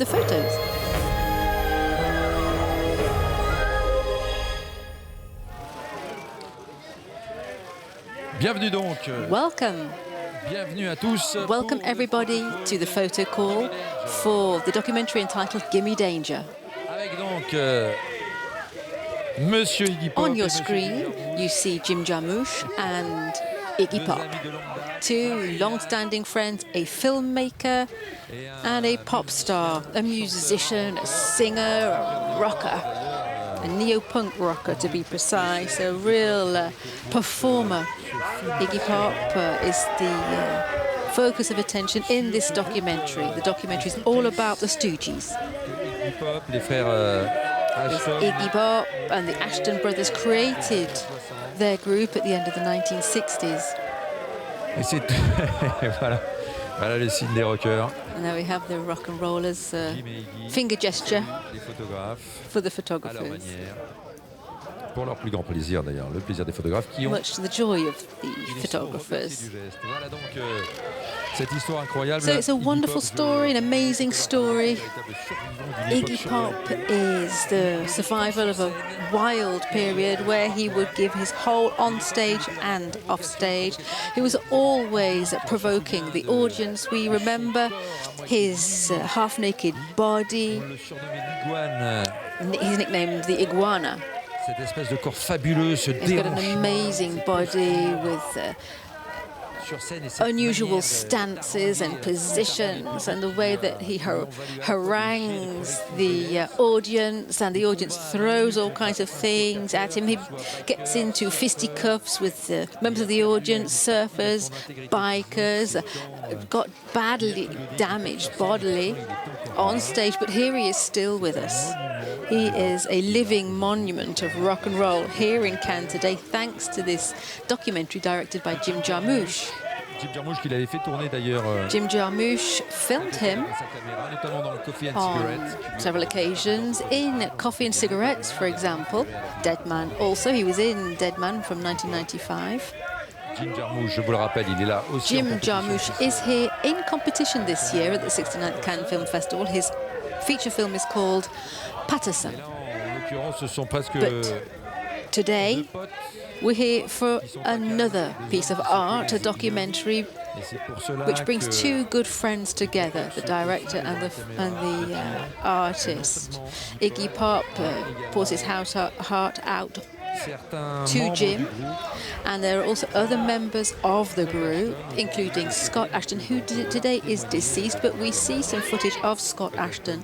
the photos. Bienvenue donc. Welcome. Bienvenue à tous. Welcome everybody to the Photocall for the documentary entitled Gimme Danger. Avec donc Monsieur Iggy Pop. On your screen, you see Jim Jarmush and Iggy Pop, two long-standing friends, a filmmaker and a pop star, a musician, a singer, a rocker, a neo-punk rocker to be precise, a real performer. Iggy Pop is the focus of attention in this documentary. The documentary is all about the Stooges. Iggy Pop, les frères Ashton. Iggy Pop and the Ashton brothers created their group at the end of the 1960s. Et c'est voilà les signes des rockers. And there we have the rock and rollers, GIMME et Iggy, finger gesture les photographes, for the à leur photographers. manière. Pour leur plus grand plaisir d'ailleurs, le plaisir des photographes qui ont Much to the joy of the ils sont remerciés photographers. du geste. Voilà donc cette histoire incroyable. So it's a Iggy wonderful Pop, story, an amazing story. véritable survivant d'une Iggy époque Pop surréaliste. is the survival of a wild period where he would give his whole on stage and off stage. He was always provoking the audience. We remember his half-naked body. On le surnommait l'iguane. He's nicknamed the Iguana. Cette espèce de corps fabuleux, ce He's got an déhanchement amazing body with sur scène et cette unusual manière stances and positions, and the way that he harangues the audience, and the audience throws all kinds of things at him. He gets into fisticuffs with members of the audience, surfers, bikers, got badly damaged bodily on stage, but here he is still with us. He is a living monument of rock and roll here in Cannes today, thanks to this documentary directed by Jim Jarmush. Jim Jarmusch qu'il avait fait tourner d'ailleurs Jim Jarmush filmed him sa caméra, notamment dans Coffee and on Cigarettes. several occasions in Coffee and Cigarettes, for example. Dead Man also, he was in Dead Man from 1995. Jim Jarmusch, je vous le rappelle, il est là aussi. Jim Jarmush is here in competition this year at the 69th Cannes Film Festival. His feature film is called Patterson. Et là, en l'occurrence, ce sont presque But today, deux potes. we're here for another piece of art, a documentary Et c'est pour cela which brings que two good friends together, the director and the artist. Iggy Pop pours his heart out certains to membres Jim, du groupe and there are also other members of the group, including Scott Ashton, who today is deceased, but we see some footage of Scott Ashton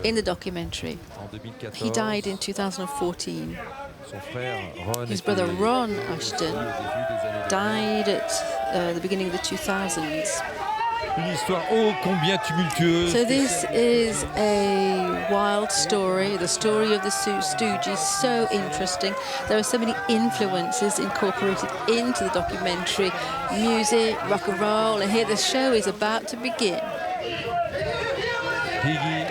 in the documentary. en 2014. He died in 2014. Son frère Ron His était brother Ron au Ashton début des années 2000. died at the beginning of the 2000s. Une histoire ô combien tumultueuse. So this is a wild story, the story of the Stooges, so interesting. There are so many influences incorporated into the documentary, music, rock and roll, and here the show is about to begin. Iggy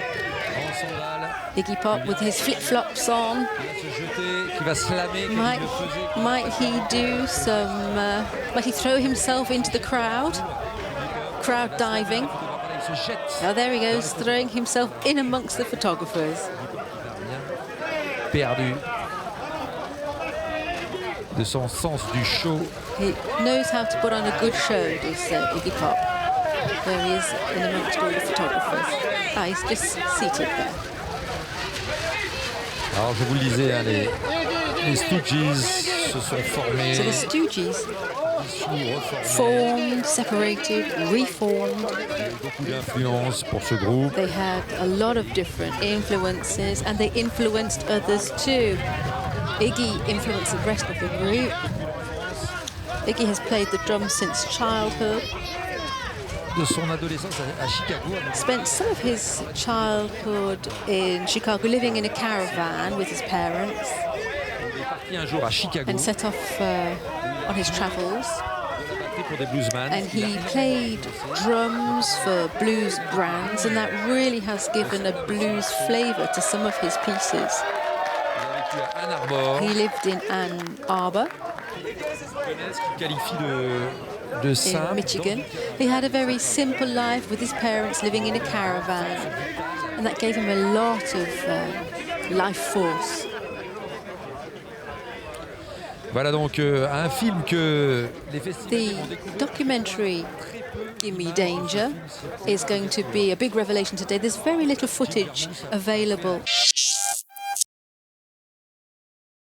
en sandales, Iggy Pop with his flip-flops on. qui va se jeter, qui va slammer comme il le faisait. Might he do some, might he throw himself into the crowd diving? Il se jette. Now there he goes, throwing himself in amongst the photographers. Perdu de son sens du show. He knows how to put on a good show, does Iggy Pop. There he is in amongst all the photographers. Ah, he's just seated there. Alors je vous le disais, hein, les Stooges se sont formés, So the Stooges reformés. formed, separated, reformed. Il y a eu beaucoup d'influence pour ce groupe. They had a lot of different influences, and they influenced others too. Iggy influenced the rest of the group. Iggy has played the drums since childhood. De son adolescence à Chicago. Spent some of his childhood in Chicago, living in a caravan with his parents, Il est parti un jour à Chicago and set off on his travels. pour des bluesmen. And he played drums for blues bands, and that really has given a blues flavour to some of his pieces. Il a vécu à Ann Arbor, He lived in Ann Arbor qui qualifie de in simple. Michigan. He had a very simple life with his parents living in a caravan. and that gave him a lot of life force. Voilà donc un film que les festivals vont The découvrir. documentary Gimme Danger is going to be a big revelation today. There's very little footage available.